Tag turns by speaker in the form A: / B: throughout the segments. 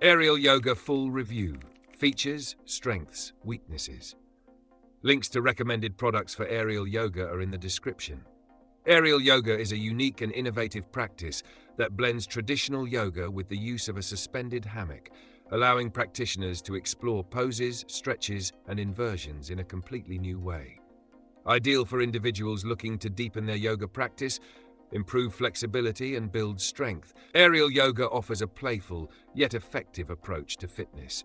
A: Aerial Yoga Full Review. Features, Strengths, Weaknesses. Links to recommended products for aerial yoga are in the description. Aerial yoga is a unique and innovative practice that blends traditional yoga with the use of a suspended hammock, allowing practitioners to explore poses, stretches, and inversions in a completely new way. Ideal for individuals looking to deepen their yoga practice, improve flexibility, and build strength, aerial yoga offers a playful yet effective approach to fitness.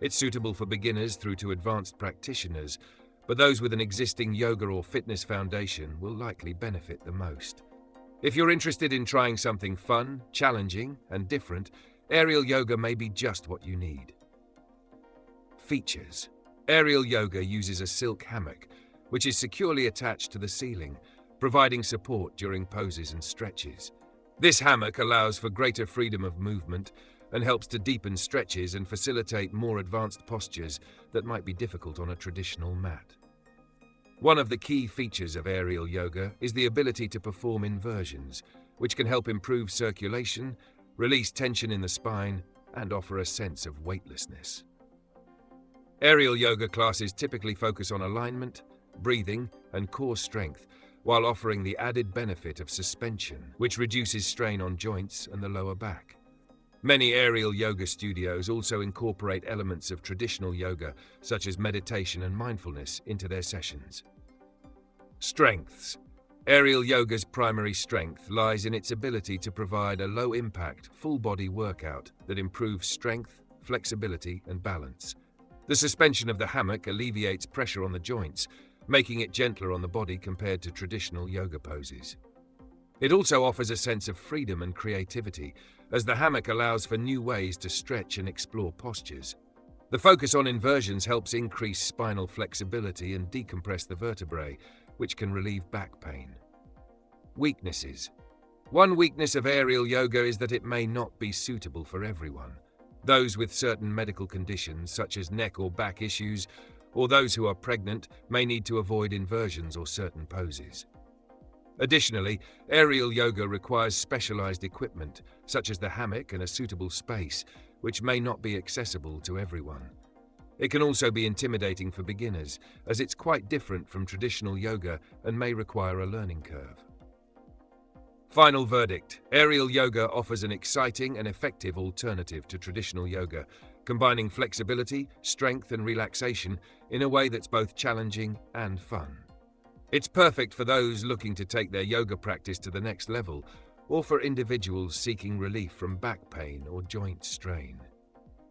A: It's suitable for beginners through to advanced practitioners, but those with an existing yoga or fitness foundation will likely benefit the most. If you're interested in trying something fun, challenging, and different, aerial yoga may be just what you need. Features. Aerial yoga uses a silk hammock, which is securely attached to the ceiling, providing support during poses and stretches. This hammock allows for greater freedom of movement and helps to deepen stretches and facilitate more advanced postures that might be difficult on a traditional mat. One of the key features of aerial yoga is the ability to perform inversions, which can help improve circulation, release tension in the spine, and offer a sense of weightlessness. Aerial yoga classes typically focus on alignment, breathing, and core strength, while offering the added benefit of suspension, which reduces strain on joints and the lower back. Many aerial yoga studios also incorporate elements of traditional yoga, such as meditation and mindfulness, into their sessions. Strengths. Aerial yoga's primary strength lies in its ability to provide a low-impact, full-body workout that improves strength, flexibility, and balance. The suspension of the hammock alleviates pressure on the joints, making it gentler on the body compared to traditional yoga poses. It also offers a sense of freedom and creativity, as the hammock allows for new ways to stretch and explore postures. The focus on inversions helps increase spinal flexibility and decompress the vertebrae, which can relieve back pain. Weaknesses. One weakness of aerial yoga is that it may not be suitable for everyone. Those with certain medical conditions, such as neck or back issues, or those who are pregnant, may need to avoid inversions or certain poses. Additionally, aerial yoga requires specialized equipment, such as the hammock and a suitable space, which may not be accessible to everyone. It can also be intimidating for beginners, as it's quite different from traditional yoga and may require a learning curve. Final verdict. Aerial yoga offers an exciting and effective alternative to traditional yoga, combining flexibility, strength, and relaxation in a way that's both challenging and fun. It's perfect for those looking to take their yoga practice to the next level, or for individuals seeking relief from back pain or joint strain.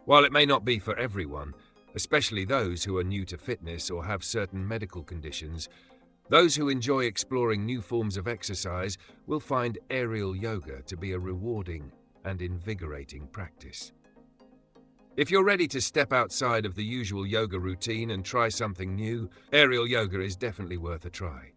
A: While it may not be for everyone, especially those who are new to fitness or have certain medical conditions, those who enjoy exploring new forms of exercise will find aerial yoga to be a rewarding and invigorating practice. If you're ready to step outside of the usual yoga routine and try something new, aerial yoga is definitely worth a try.